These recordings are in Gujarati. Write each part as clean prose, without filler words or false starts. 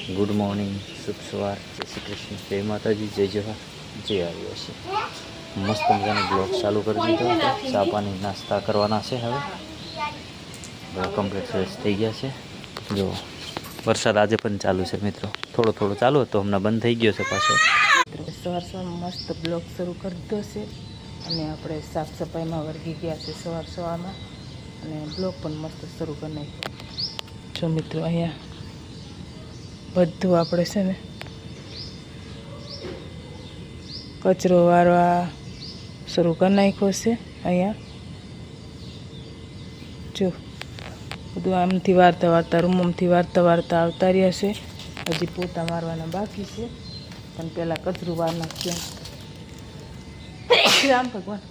ગુડ મોર્નિંગ, શુભ સવાર, જય શ્રી કૃષ્ણ, જય માતાજી, જય જવાહર, જય આદિવાસી. મસ્ત મજાનો બ્લોગ ચાલુ કરી દીધો હતો. ચા પાણી નાસ્તા કરવાના છે. હવે કમ્પ્લીટ ફ્રેશ થઈ ગયા છે. જો વરસાદ આજે પણ ચાલુ છે મિત્રો, થોડો થોડો ચાલુ હતો, હમણાં બંધ થઈ ગયો છે પાછો. સવાર સવારમાં મસ્ત બ્લોગ શરૂ કરી દીધો છે અને આપણે સાફ સફાઈમાં વર્ગી ગયા છે સવાર સવારમાં અને બ્લોગ પણ મસ્ત શરૂ કરી નાખ્યો. જો મિત્રો અહીંયા બધું આપણે છે ને કચરો વારવા શરૂ કરી નાખ્યો છે. અહીંયા જો બધું આમથી વારતા વારતા રૂમથી વારતા વારતા આવતા રહ્યા છે. હજી પોતા મારવાના બાકી છે પણ પહેલાં કચરું વાર નાખ્યું. રામ ભગવાન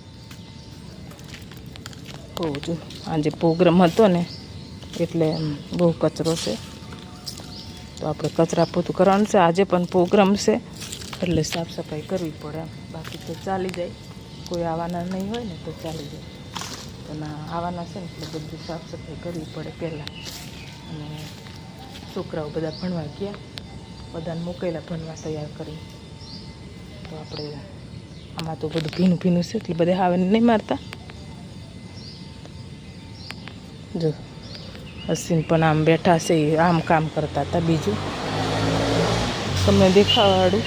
કહું છું, આજે પ્રોગ્રામ હતો ને એટલે બહુ કચરો છે તો આપણે કચરા પોતું કરવાનું છે. આજે પણ પ્રોગ્રામ છે એટલે સાફ સફાઈ કરવી પડે એમ, બાકી તો ચાલી જાય. કોઈ આવવાના નહીં હોય ને તો ચાલી જાય, પણ આવવાના છે ને એટલે બધું સાફ સફાઈ કરવી પડે પહેલાં. અને છોકરાઓ બધા ભણવા ગયા, બધાને મોકલેલા ભણવા તૈયાર કરી. તો આપણે આમાં તો બધું ભીનું ભીનું છે એટલે બધા આવે નહીં મારતા. જો અશ્વિન પણ આમ બેઠા છે, આમ કામ કરતા હતા. બીજું તમને દેખાડું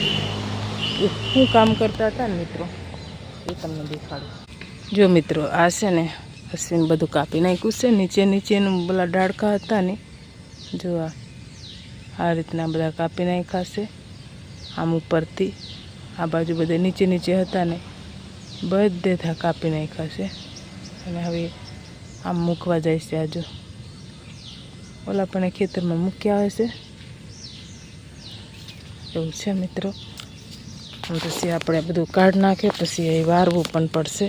શું કામ કરતા હતા ને મિત્રો, એ તમને દેખાડું. જો મિત્રો આ છે ને અશ્વિન બધું કાપી નાખ્યું છે. નીચેનું પેલા ડાળખા હતા ને, જો આ રીતના બધા કાપી નાખ્યા છે. આમ ઉપરથી આ બાજુ બધે નીચે હતા ને બધે કાપી નાખ્યા છે. અને હવે આમ મૂકવા જાય છે. આજુ ઓલા પણ ખેતરમાં મૂકી આવે છે. એવું છે મિત્રો. પછી આપણે બધું કાઢ નાખે પછી એ વારવું પણ પડશે.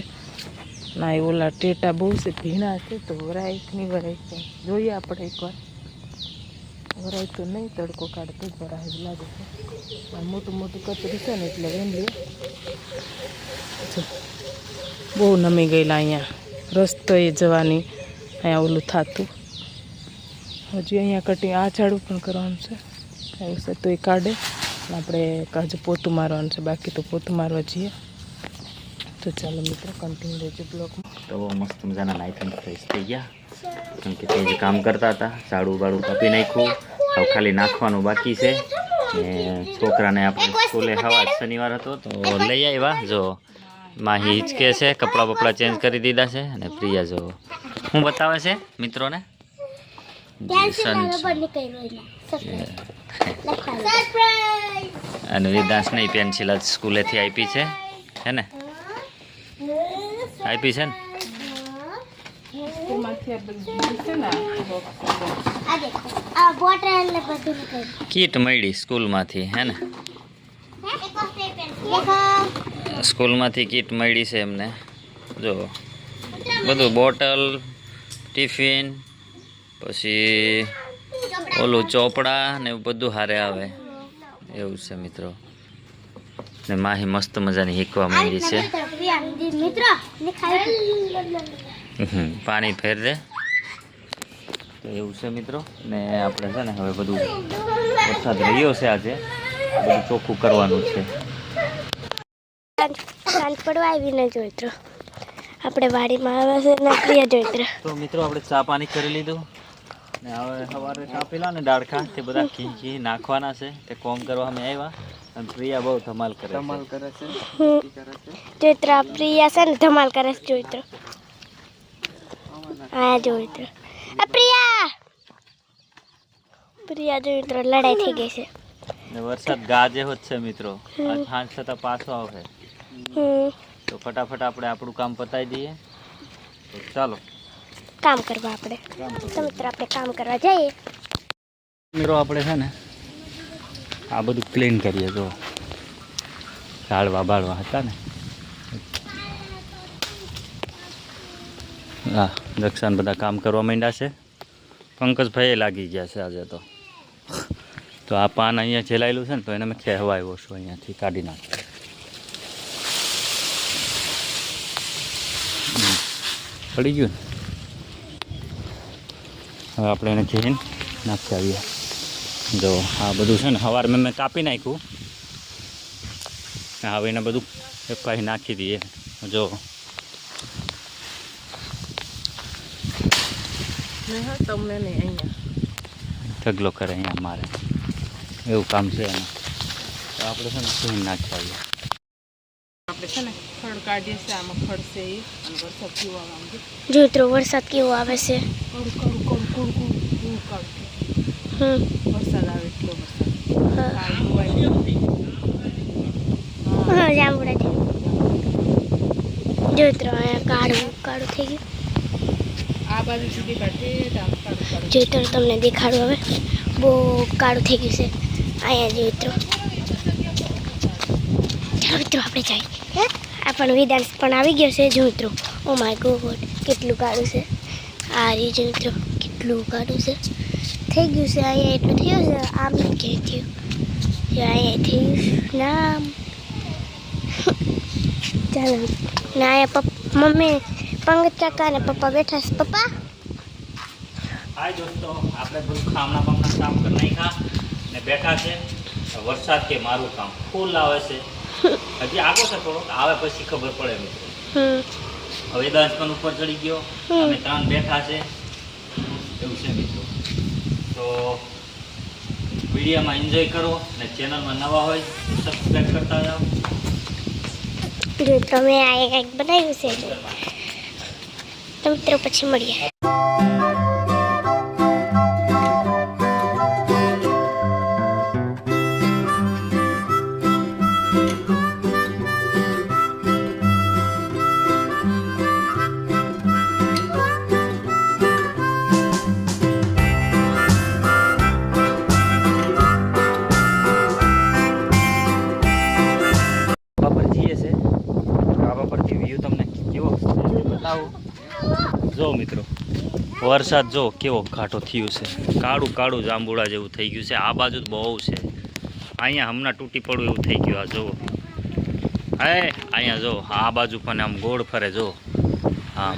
ના એ ઓલા ટેટા બહુ છે, ભીણા છે તો વરાય કે નહીં વરાય કંઈ જોઈએ આપણે એકવાર. વરાય તો નહીં, તડકો કાઢતો જ વરાય જ લાગે છે. મોટું મોટું કચરું છે ને એટલે વેંદલી બહુ નમી ગયેલા. અહીંયા રસ્તો એ જવાની અહીંયા ઓલું થતું. હજી અહીંયા કટિંગ આ ઝાડું પણ કરવાનું છે એવું છે તો એ કાઢે. આપણે હજુ પોતું મારવાનું છે, બાકી તો પોતું મારવા જઈએ. તો ચાલો મિત્રો કન્ટિન્યુ રહેજો બ્લોગમાં. તો મસ્ત મજાના નાઈટ એન્ડ ફ્રેશ થઈ ગયા, કેમ કે તે જે કામ કરતા હતા ઝાડું બાળું કાપી નાખ્યું. હવે ખાલી નાખવાનું બાકી છે. ને છોકરાને આપણે સ્કૂલે હવા શનિવાર હતો તો લઈ આવ્યા. જો માહી હિંચકે છે, કપડાં બપડા ચેન્જ કરી દીધા છે. અને પ્રિયા જો શું બતાવે છે મિત્રોને, અને વેદાંશની પેન્સિલ જ સ્કૂલેથી આપી છે, હે ને? આપી છે ને? કીટ મળી સ્કૂલમાંથી, હે ને? સ્કૂલમાંથી કીટ મળી છે એમને. જો બધું બોટલ, ટિફિન, પછી ઓલું ચોપડા ને એવું બધું હારે આવે એવું છે મિત્રો. ને માહી મસ્ત મજાની હીકવા માંડી છે. પાણી ફેર દે તો એવું છે મિત્રો. ને આપણે છે ને હવે બધું વરસાદ રહ્યો છે આજે, બધું ચોખ્ખું કરવાનું છે. સાંજ પડવા આવીને જોઈત્રો આપણે વાડીમાં આવે છે ને પ્રિયા જોઈત્રો. તો મિત્રો આપણે ચા પાણી કરી લીધું ને હવે સવારે કાપેલા ને ડાળખા તે બધા ઘી નાખવાના છે. તે કોમ કરવા અમે આવ્યા અને પ્રિયા બહુ ધમાલ કરે છે. જોઈત્રો પ્રિયા છે ને ધમાલ કરે છે. જોઈત્રો હા જોઈત્રો આ પ્રિયા જોઈત્રો લડાઈ થઈ ગઈ છે ને વરસાદ ગાજે હોત છે મિત્રો. આજ સાંજ થતા પાછો આવે તો ફટાફટ આપણે આપણું કામ પતાવી દઈએ. તો ચાલો કામ કરવા આપણે તો મિત્રો આપણે કામ કરવા જઈએ. મિત્રો આપણે છે ને આ બધું ક્લીન કરીએ. જો ઝાડવા બાળવા હતા ને, હા દક્ષાને બધા કામ કરવા માંડ્યા છે. પંકજભાઈ લાગી ગયા છે આજે તો આ પાન અહીંયા છેલાયેલું છે ને તો એને મેં ખેવા આવ્યો છું, અહીંયાથી કાઢી નાખ્યું. પડી ગયું ને, હવે આપણે એને ખેઈને નાખી આવીએ. જો આ બધું છે ને સવારે મેં કાપી નાખ્યું. હવે એને બધું એક પાછી નાખી દઈએ. જો તમને નહીં અહીંયા ઢગલો કરે અહીંયા મારે એવું કામ છે એમાં. તો આપણે છે ને ધોઈને નાખી આવીએ. આપણે છે ને ખડ કાઢીએ છીએ, આમાં ખડશે એ અને વરસાદ કેવો આવે આમ જો મિત્રો વરસાદ કેવો આવે છે. વરસાદ આવે એટલો વરસાદ. હા જાંબુડા છે. જો મિત્રો અહીંયા કાળું કાળું થઈ ગયું. આ બાજુ સુધી કાઢે જો મિત્રો તમને દેખાડું હવે બહુ કાળું થઈ ગયું છે અહીંયા. જો મિત્રો ચાલો મિત્રો આપણે જઈએ. આ પણ વિધાંશ પણ આવી ગયો છે. જો મિત્રો ઓ માય ગોડ કેટલું કાળું છે. આ રહ્યું જો મિત્રો કેટલું કાળું છે થઈ ગયું છે. અહીંયા એટલું થયું છે આમ નહીં કે થયું જો અહીંયા થયું નામ. ચાલો ના અહીંયા મમ્મી પંકજ કાકા અને પપ્પા બેઠા છે. પપ્પા હાય દોસ્તો, આપણે બધું ખામણા બામણા કામ કરી નાખ્યા ને બેઠા છે. વરસાદ કે મારું કામ ફૂલ આવે છે. હજી આગો છે થોડોક, આવે પછી ખબર પડે મિત્રો. હવે 10 પણ ઉપર ચડી ગયો. અમે 3 બેઠા છે એવું છે મિત્રો. તો વિડીયોમાં એન્જોય કરો ને ચેનલમાં નવા હોય તો સબસ્ક્રાઈબ કરતા જાઓ. જો તમે આ કંઈક બનાવ્યું છે તો મિત્રો પછી મળીએ. જો મિત્રો વરસાદ જો કેવો ઘાટો થયું છે. કાળું કાળું જાંબુડા જેવું થઈ ગયું છે. આ બાજુ બહુ છે. અહીંયા હમણાં તૂટી પડવું એવું થઈ ગયું. આ જુઓ અહીંયા જો આ બાજુ પણ આમ ગોળ ફરે જો. હા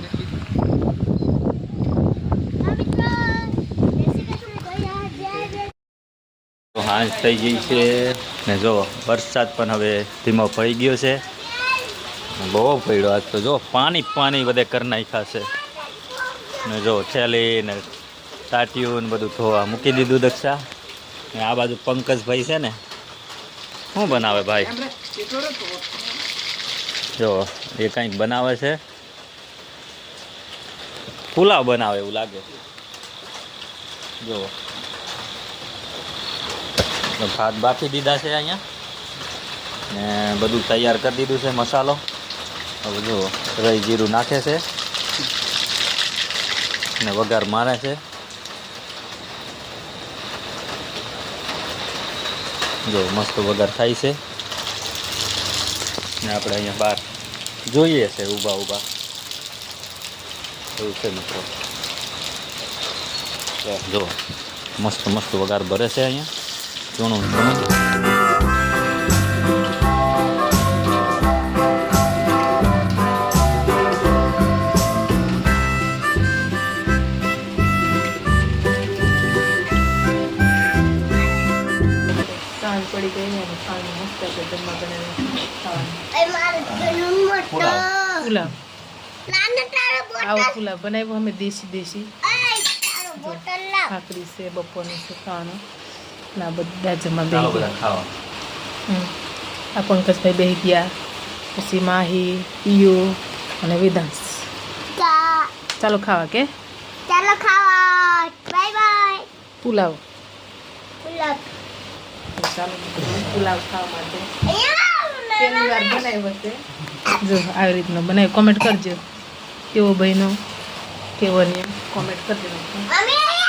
તો હાંજ થઈ ગઈ છે ને જો વરસાદ પણ હવે ધીમો પડી ગયો છે. બહુ પડ્યો આજ તો. જો પાણી બધે કરી નાખ્યા છે ને જો થેલી ને ટાટિયું ને બધું ધોવા મૂકી દીધું દક્ષા. ને આ બાજુ પંકજભાઈ છે ને શું બનાવે ભાઈ? જો એ કંઈક બનાવે છે. પુલાવ બનાવે એવું લાગે. જો ભાત બાફી દીધા છે અહીંયા ને બધું તૈયાર કરી દીધું છે મસાલો. હવે જો રાઈ જીરું નાખે છે ને વઘાર મારે છે. જો મસ્ત વઘાર થાય છે ને આપણે અહીંયા બહાર જોઈએ છે ઊભા એવું છે મિત્રો. જો મસ્ત વઘાર ભરે છે અહીંયા ચૂણું. પડી ગઈ ને ખાવાનું મસ્ત છે. જમવા બનાવીને પુલાવ આવો પુલાવ બનાવ્યો અમે દેશી ભાખરી છે બપોરનું છે ખાવાનું ના બધા જમવા બેસી ગયા. આ પંકજભાઈ બેસી ગયા પછી માહી પિયો અને વિધાંશ. ચાલો ખાવા કે ચાલો ખાવા. Bye bye. પુલાવ પુલાવ ચાલો પુલાવ ખાવા માટે પહેલી વાર બનાવ્યો છે. જો આવી રીતનો બનાવ્યો. કોમેન્ટ કરજો કેવો બન્યો કેવો નહીં કોમેન્ટ કરી દેજો.